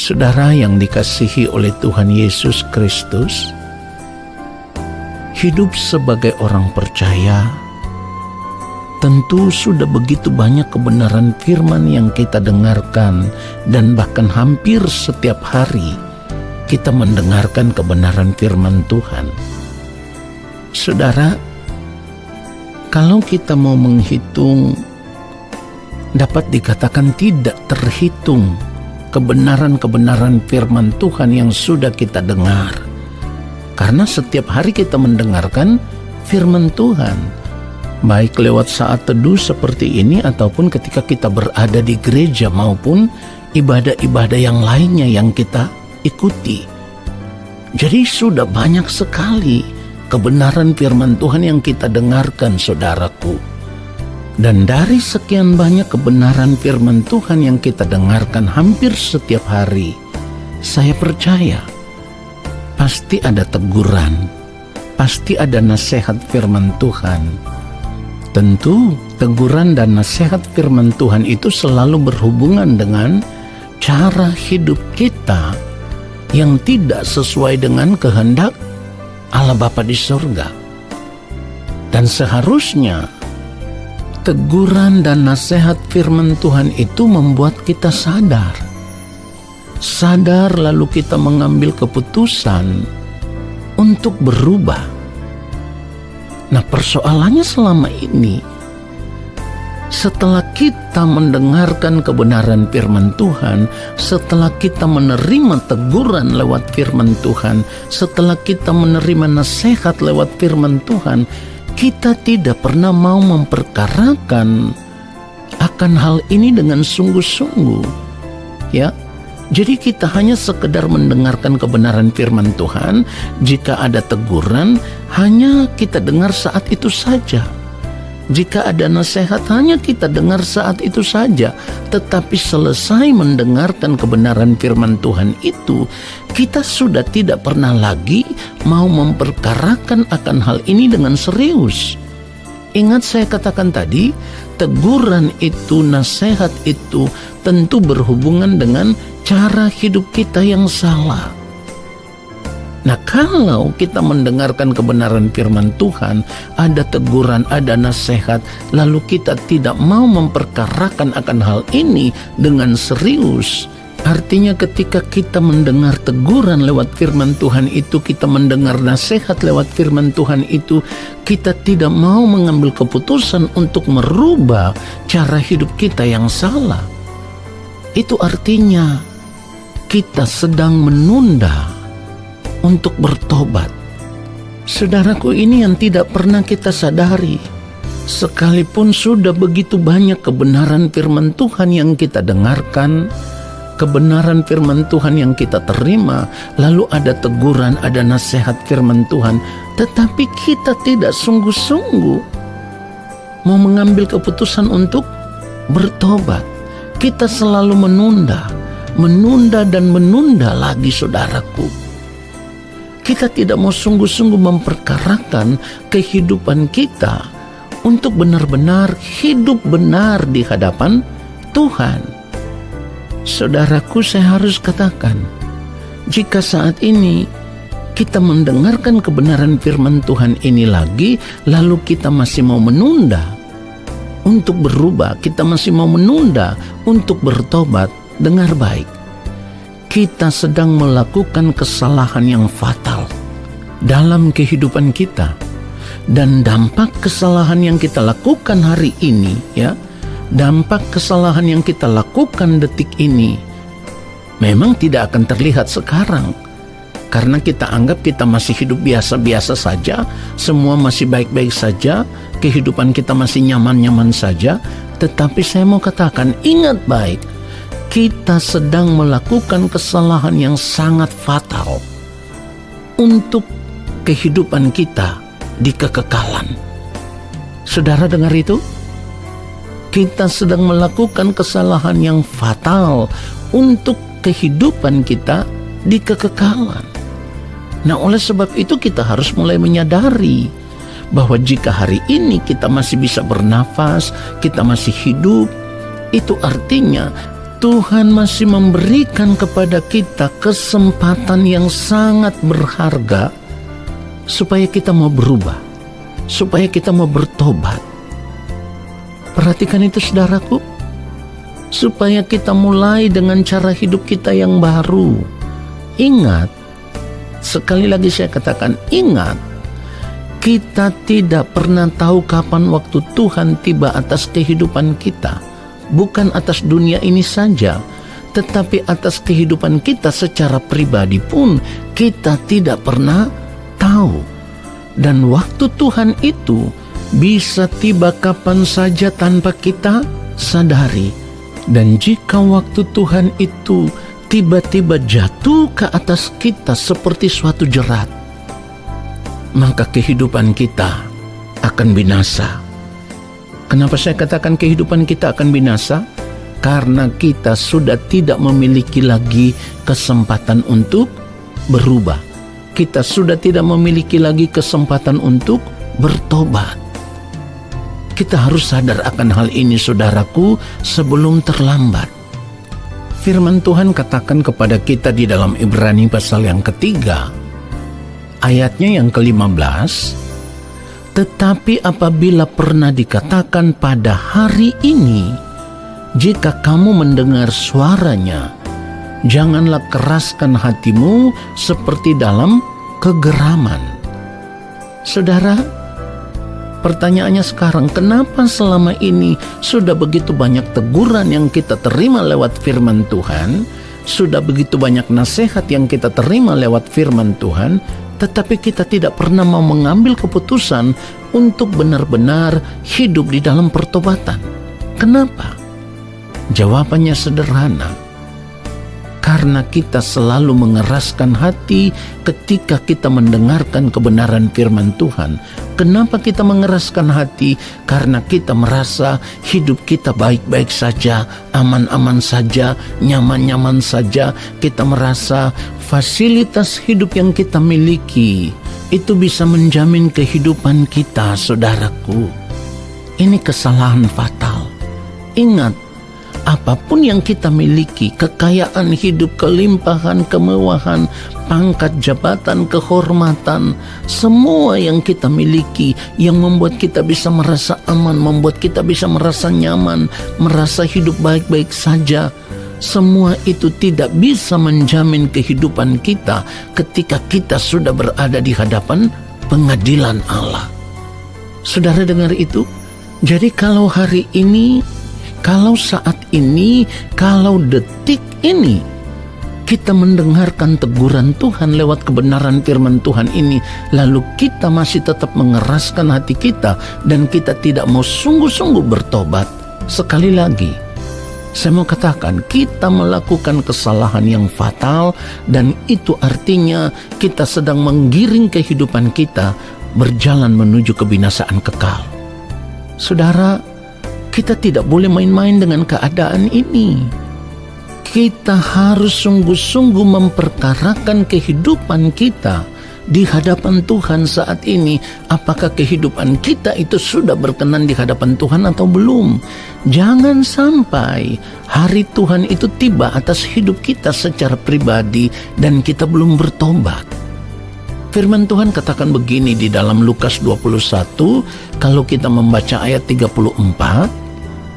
Saudara yang dikasihi oleh Tuhan Yesus Kristus, hidup sebagai orang percaya, tentu sudah begitu banyak kebenaran firman yang kita dengarkan, dan bahkan hampir setiap hari kita mendengarkan kebenaran firman Tuhan. Saudara, kalau kita mau menghitung, dapat dikatakan tidak terhitung kebenaran-kebenaran firman Tuhan yang sudah kita dengar. Karena setiap hari kita mendengarkan firman Tuhan, baik lewat saat teduh seperti ini ataupun ketika kita berada di gereja maupun ibadah-ibadah yang lainnya yang kita ikuti. Jadi sudah banyak sekali kebenaran firman Tuhan yang kita dengarkan, saudaraku. Dan dari sekian banyak kebenaran firman Tuhan yang kita dengarkan hampir setiap hari, saya percaya pasti ada teguran, pasti ada nasihat firman Tuhan. Tentu teguran dan nasihat firman Tuhan itu selalu berhubungan dengan cara hidup kita yang tidak sesuai dengan kehendak Allah Bapa di surga. Dan seharusnya teguran dan nasihat firman Tuhan itu membuat kita sadar. Sadar lalu kita mengambil keputusan untuk berubah. Nah, persoalannya selama ini, setelah kita mendengarkan kebenaran firman Tuhan, setelah kita menerima teguran lewat firman Tuhan, setelah kita menerima nasihat lewat firman Tuhan, kita tidak pernah mau memperkarakan akan hal ini dengan sungguh-sungguh, ya. Jadi kita hanya sekedar mendengarkan kebenaran firman Tuhan. Jika ada teguran, hanya kita dengar saat itu saja. Jika ada nasihat, hanya kita dengar saat itu saja. Tetapi selesai mendengarkan kebenaran firman Tuhan itu, kita sudah tidak pernah lagi mau memperkarakan akan hal ini dengan serius. Ingat saya katakan tadi, teguran itu, nasihat itu tentu berhubungan dengan cara hidup kita yang salah. Nah, kalau kita mendengarkan kebenaran firman Tuhan, ada teguran, ada nasihat, lalu kita tidak mau memperkarakan akan hal ini dengan serius, artinya ketika kita mendengar teguran lewat firman Tuhan itu, kita mendengar nasihat lewat firman Tuhan itu, kita tidak mau mengambil keputusan untuk merubah cara hidup kita yang salah. Itu artinya kita sedang menunda untuk bertobat. Saudaraku, ini yang tidak pernah kita sadari. Sekalipun sudah begitu banyak kebenaran firman Tuhan yang kita dengarkan, kebenaran firman Tuhan yang kita terima, lalu ada teguran, ada nasihat firman Tuhan, tetapi kita tidak sungguh-sungguh mau mengambil keputusan untuk bertobat. Kita selalu menunda dan menunda lagi, saudaraku. Kita tidak mau sungguh-sungguh memperkarakan kehidupan kita untuk benar-benar hidup benar di hadapan Tuhan. Saudaraku, saya harus katakan, jika saat ini kita mendengarkan kebenaran firman Tuhan ini lagi, lalu kita masih mau menunda untuk berubah, kita masih mau menunda untuk bertobat, dengar baik. Kita sedang melakukan kesalahan yang fatal dalam kehidupan kita. Dan dampak kesalahan yang kita lakukan hari ini, ya, dampak kesalahan yang kita lakukan detik ini memang tidak akan terlihat sekarang. Karena kita anggap kita masih hidup biasa-biasa saja, semua masih baik-baik saja, kehidupan kita masih nyaman-nyaman saja. Tetapi saya mau katakan, ingat baik, kita sedang melakukan kesalahan yang sangat fatal untuk kehidupan kita di kekekalan. Saudara dengar itu? Kita sedang melakukan kesalahan yang fatal untuk kehidupan kita di kekekalan. Nah, oleh sebab itu kita harus mulai menyadari bahwa jika hari ini kita masih bisa bernafas, kita masih hidup, itu artinya Tuhan masih memberikan kepada kita kesempatan yang sangat berharga supaya kita mau berubah, supaya kita mau bertobat. Perhatikan itu saudaraku, supaya kita mulai dengan cara hidup kita yang baru. Ingat, sekali lagi saya katakan, ingat, kita tidak pernah tahu kapan waktu Tuhan tiba atas kehidupan kita. Bukan atas dunia ini saja, tetapi atas kehidupan kita secara pribadi pun kita tidak pernah tahu. Dan waktu Tuhan itu bisa tiba kapan saja tanpa kita sadari. Dan jika waktu Tuhan itu tiba-tiba jatuh ke atas kita seperti suatu jerat, maka kehidupan kita akan binasa. Kenapa saya katakan kehidupan kita akan binasa? Karena kita sudah tidak memiliki lagi kesempatan untuk berubah. Kita sudah tidak memiliki lagi kesempatan untuk bertobat. Kita harus sadar akan hal ini, saudaraku, sebelum terlambat. Firman Tuhan katakan kepada kita di dalam Ibrani pasal yang ketiga, ayatnya yang ke-15, tetapi apabila pernah dikatakan pada hari ini, jika kamu mendengar suaranya, janganlah keraskan hatimu seperti dalam kegeraman. Saudara, pertanyaannya sekarang, kenapa selama ini sudah begitu banyak teguran yang kita terima lewat firman Tuhan, sudah begitu banyak nasihat yang kita terima lewat firman Tuhan, tetapi kita tidak pernah mau mengambil keputusan untuk benar-benar hidup di dalam pertobatan? Kenapa? Jawabannya sederhana. Karena kita selalu mengeraskan hati ketika kita mendengarkan kebenaran firman Tuhan. Kenapa kita mengeraskan hati? Karena kita merasa hidup kita baik-baik saja, aman-aman saja, nyaman-nyaman saja. Kita merasa fasilitas hidup yang kita miliki itu bisa menjamin kehidupan kita, saudaraku. Ini kesalahan fatal. Ingat, apapun yang kita miliki, kekayaan hidup, kelimpahan, kemewahan, pangkat jabatan, kehormatan, semua yang kita miliki yang membuat kita bisa merasa aman, membuat kita bisa merasa nyaman, merasa hidup baik-baik saja, semua itu tidak bisa menjamin kehidupan kita ketika kita sudah berada di hadapan pengadilan Allah. Saudara dengar itu? Jadi kalau hari ini, kalau saat ini, kalau detik ini kita mendengarkan teguran Tuhan lewat kebenaran firman Tuhan ini, lalu kita masih tetap mengeraskan hati kita dan kita tidak mau sungguh-sungguh bertobat, sekali lagi saya mau katakan, kita melakukan kesalahan yang fatal, dan itu artinya kita sedang menggiring kehidupan kita berjalan menuju kebinasaan kekal. Saudara, kita tidak boleh main-main dengan keadaan ini. Kita harus sungguh-sungguh memperkarakan kehidupan kita di hadapan Tuhan saat ini. Apakah kehidupan kita itu sudah berkenan di hadapan Tuhan atau belum? Jangan sampai hari Tuhan itu tiba atas hidup kita secara pribadi dan kita belum bertobat. Firman Tuhan katakan begini di dalam Lukas 21, kalau kita membaca ayat 34,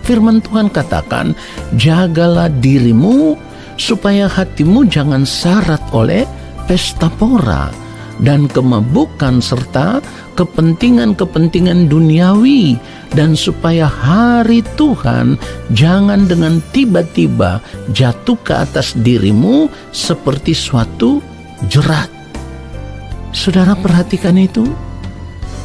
firman Tuhan katakan, jagalah dirimu supaya hatimu jangan syarat oleh pesta pora dan kemabukan serta kepentingan-kepentingan duniawi, dan supaya hari Tuhan jangan dengan tiba-tiba jatuh ke atas dirimu seperti suatu jerat. Saudara perhatikan itu.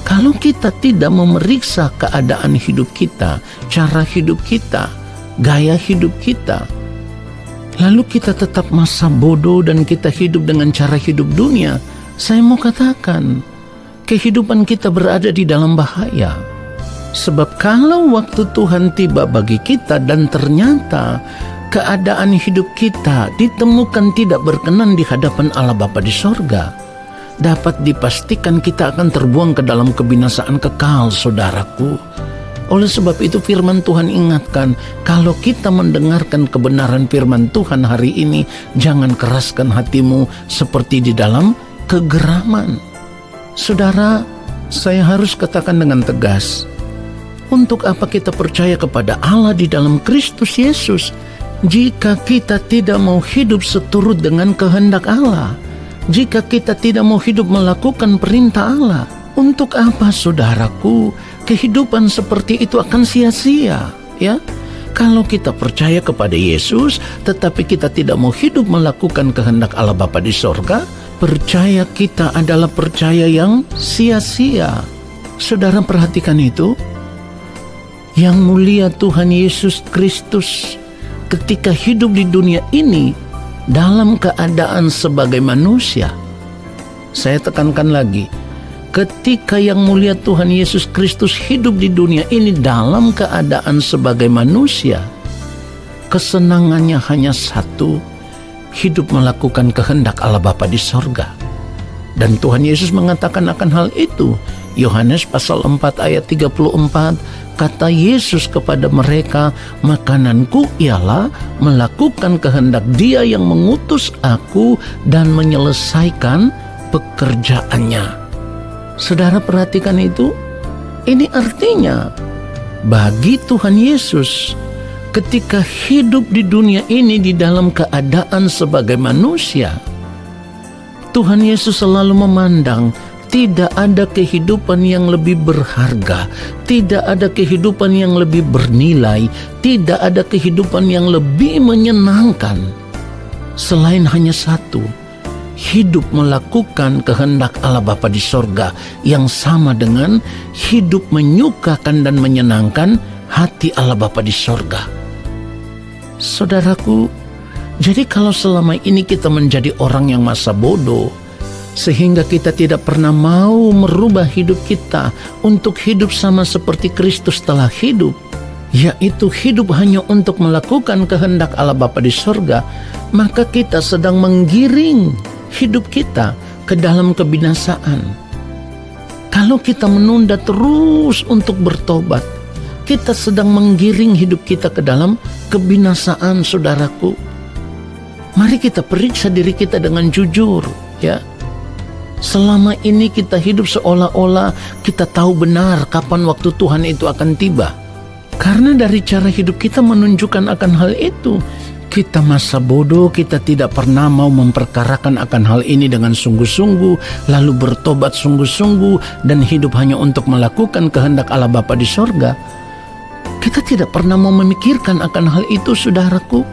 Kalau kita tidak memeriksa keadaan hidup kita, cara hidup kita, gaya hidup kita, lalu kita tetap masa bodoh dan kita hidup dengan cara hidup dunia, saya mau katakan, kehidupan kita berada di dalam bahaya. Sebab kalau waktu Tuhan tiba bagi kita dan ternyata keadaan hidup kita ditemukan tidak berkenan di hadapan Allah Bapa di sorga, dapat dipastikan kita akan terbuang ke dalam kebinasaan kekal, saudaraku. Oleh sebab itu firman Tuhan ingatkan, kalau kita mendengarkan kebenaran firman Tuhan hari ini, jangan keraskan hatimu seperti di dalam kegeraman. Saudara, saya harus katakan dengan tegas, untuk apa kita percaya kepada Allah di dalam Kristus Yesus jika kita tidak mau hidup seturut dengan kehendak Allah? Jika kita tidak mau hidup melakukan perintah Allah, untuk apa saudaraku? Kehidupan seperti itu akan sia-sia, ya. Kalau kita percaya kepada Yesus, tetapi kita tidak mau hidup melakukan kehendak Allah Bapa di sorga, percaya kita adalah percaya yang sia-sia. Saudara perhatikan itu. Yang mulia Tuhan Yesus Kristus ketika hidup di dunia ini dalam keadaan sebagai manusia. Saya tekankan lagi, ketika yang mulia Tuhan Yesus Kristus hidup di dunia ini dalam keadaan sebagai manusia, kesenangannya hanya satu, hidup melakukan kehendak Allah Bapa di sorga. Dan Tuhan Yesus mengatakan akan hal itu. Yohanes pasal 4 ayat 34, kata Yesus kepada mereka, makananku ialah melakukan kehendak Dia yang mengutus aku dan menyelesaikan pekerjaannya. Saudara perhatikan itu. Ini artinya bagi Tuhan Yesus ketika hidup di dunia ini di dalam keadaan sebagai manusia, Tuhan Yesus selalu memandang tidak ada kehidupan yang lebih berharga, tidak ada kehidupan yang lebih bernilai, tidak ada kehidupan yang lebih menyenangkan selain hanya satu, hidup melakukan kehendak Allah Bapa di sorga, yang sama dengan hidup menyukakan dan menyenangkan hati Allah Bapa di sorga. Saudaraku, jadi kalau selama ini kita menjadi orang yang masa bodoh, sehingga kita tidak pernah mau merubah hidup kita untuk hidup sama seperti Kristus telah hidup, yaitu hidup hanya untuk melakukan kehendak Allah Bapa di sorga, maka kita sedang menggiring hidup kita ke dalam kebinasaan. Kalau kita menunda terus untuk bertobat, kita sedang menggiring hidup kita ke dalam kebinasaan, saudaraku. Mari kita periksa diri kita dengan jujur, ya. Selama ini kita hidup seolah-olah kita tahu benar kapan waktu Tuhan itu akan tiba. Karena dari cara hidup kita menunjukkan akan hal itu. Kita masa bodoh, kita tidak pernah mau memperkarakan akan hal ini dengan sungguh-sungguh, lalu bertobat sungguh-sungguh, dan hidup hanya untuk melakukan kehendak Allah Bapa di sorga. Kita tidak pernah mau memikirkan akan hal itu, saudaraku.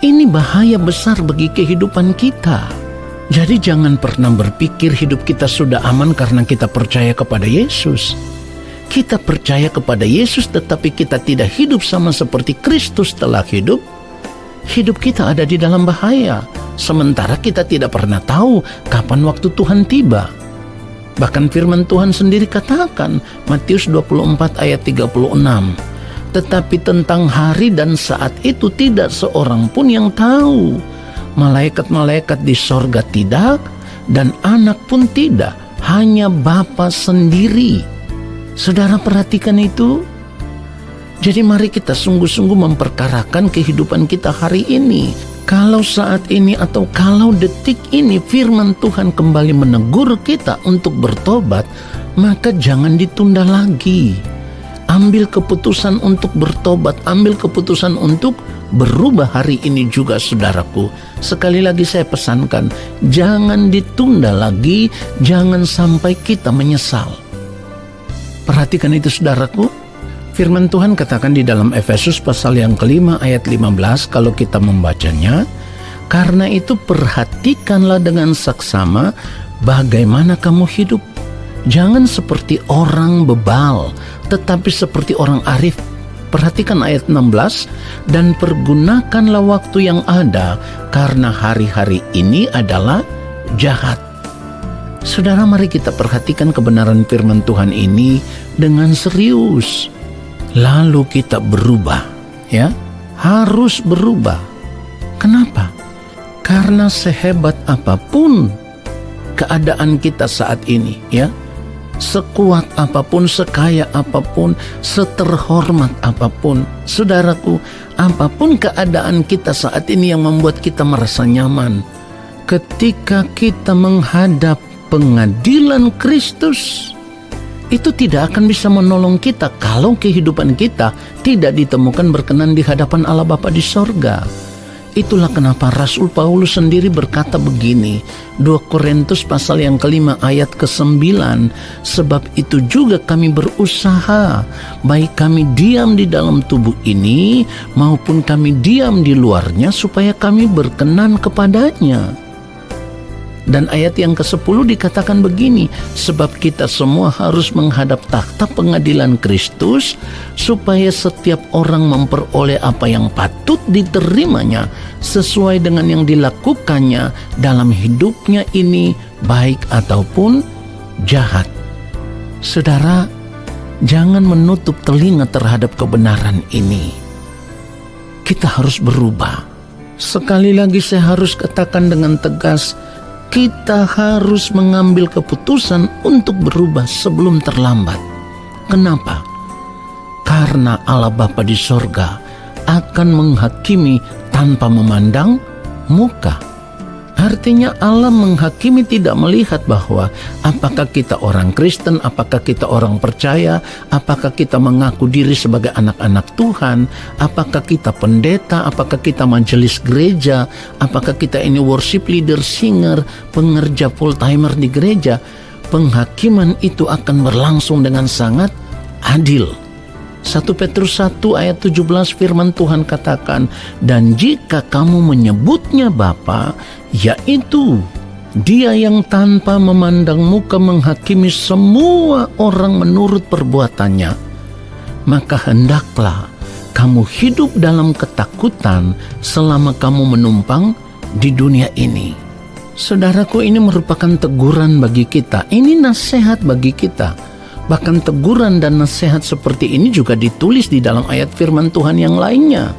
Ini bahaya besar bagi kehidupan kita. Jadi jangan pernah berpikir hidup kita sudah aman karena kita percaya kepada Yesus. Kita percaya kepada Yesus tetapi kita tidak hidup sama seperti Kristus telah hidup. Hidup kita ada di dalam bahaya. Sementara kita tidak pernah tahu kapan waktu Tuhan tiba. Bahkan firman Tuhan sendiri katakan, Matius 24 ayat 36. Tetapi tentang hari dan saat itu tidak seorang pun yang tahu. Malaikat-malaikat di sorga tidak, dan anak pun tidak, hanya Bapa sendiri. Saudara perhatikan itu. Jadi mari kita sungguh-sungguh memperkarakan kehidupan kita hari ini. Kalau saat ini atau kalau detik ini firman Tuhan kembali menegur kita untuk bertobat, maka jangan ditunda lagi. Ambil keputusan untuk bertobat, ambil keputusan untuk berubah hari ini juga, saudaraku. Sekali lagi saya pesankan, jangan ditunda lagi, jangan sampai kita menyesal. Perhatikan itu, saudaraku. Firman Tuhan katakan di dalam Efesus pasal yang kelima ayat 15, kalau kita membacanya, karena itu perhatikanlah dengan saksama bagaimana kamu hidup. Jangan seperti orang bebal, tetapi seperti orang arif. Perhatikan ayat 16, dan pergunakanlah waktu yang ada, karena hari-hari ini adalah jahat. Saudara, mari kita perhatikan kebenaran firman Tuhan ini dengan serius. Lalu kita berubah, ya, harus berubah. Kenapa? Karena sehebat apapun keadaan kita saat ini, ya, sekuat apapun, sekaya apapun, seterhormat apapun. Saudaraku, apapun keadaan kita saat ini yang membuat kita merasa nyaman, ketika kita menghadap pengadilan Kristus, itu tidak akan bisa menolong kita kalau kehidupan kita tidak ditemukan berkenan di hadapan Allah Bapa di sorga. Itulah kenapa Rasul Paulus sendiri berkata begini, 2 Korintus pasal yang ke-5 ayat ke-9, sebab itu juga kami berusaha, baik kami diam di dalam tubuh ini maupun kami diam di luarnya, supaya kami berkenan kepadanya. Dan ayat yang ke-10 dikatakan begini, sebab kita semua harus menghadap takhta pengadilan Kristus, supaya setiap orang memperoleh apa yang patut diterimanya sesuai dengan yang dilakukannya dalam hidupnya ini, baik ataupun jahat. Saudara, jangan menutup telinga terhadap kebenaran ini. Kita harus berubah. Sekali lagi saya harus katakan dengan tegas, kita harus mengambil keputusan untuk berubah sebelum terlambat. Kenapa? Karena Allah Bapa di sorga akan menghakimi tanpa memandang muka. Artinya Allah menghakimi tidak melihat bahwa apakah kita orang Kristen, apakah kita orang percaya, apakah kita mengaku diri sebagai anak-anak Tuhan, apakah kita pendeta, apakah kita majelis gereja, apakah kita ini worship leader, singer, pengerja full-timer di gereja. Penghakiman itu akan berlangsung dengan sangat adil. 1 Petrus 1 ayat 17 firman Tuhan katakan, dan jika kamu menyebutnya Bapa, yaitu Dia yang tanpa memandang muka menghakimi semua orang menurut perbuatannya, maka hendaklah kamu hidup dalam ketakutan selama kamu menumpang di dunia ini. Saudaraku, ini merupakan teguran bagi kita, ini nasihat bagi kita. Bahkan teguran dan nasihat seperti ini juga ditulis di dalam ayat firman Tuhan yang lainnya.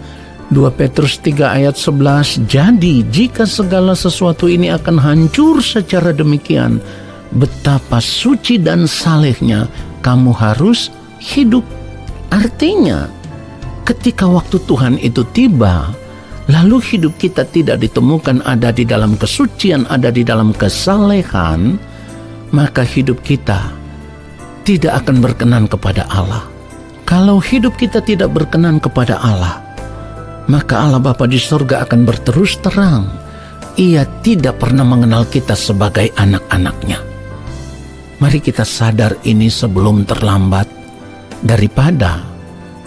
2 Petrus 3 ayat 11, jadi jika segala sesuatu ini akan hancur secara demikian, betapa suci dan salehnya kamu harus hidup. Artinya, ketika waktu Tuhan itu tiba, lalu hidup kita tidak ditemukan ada di dalam kesucian, ada di dalam kesalehan, maka hidup kita tidak akan berkenan kepada Allah. Kalau hidup kita tidak berkenan kepada Allah, maka Allah Bapa di sorga akan berterus terang, Ia tidak pernah mengenal kita sebagai anak-anaknya. Mari kita sadar ini sebelum terlambat, daripada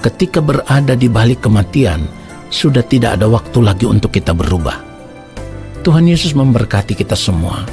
ketika berada di balik kematian, sudah tidak ada waktu lagi untuk kita berubah. Tuhan Yesus memberkati kita semua.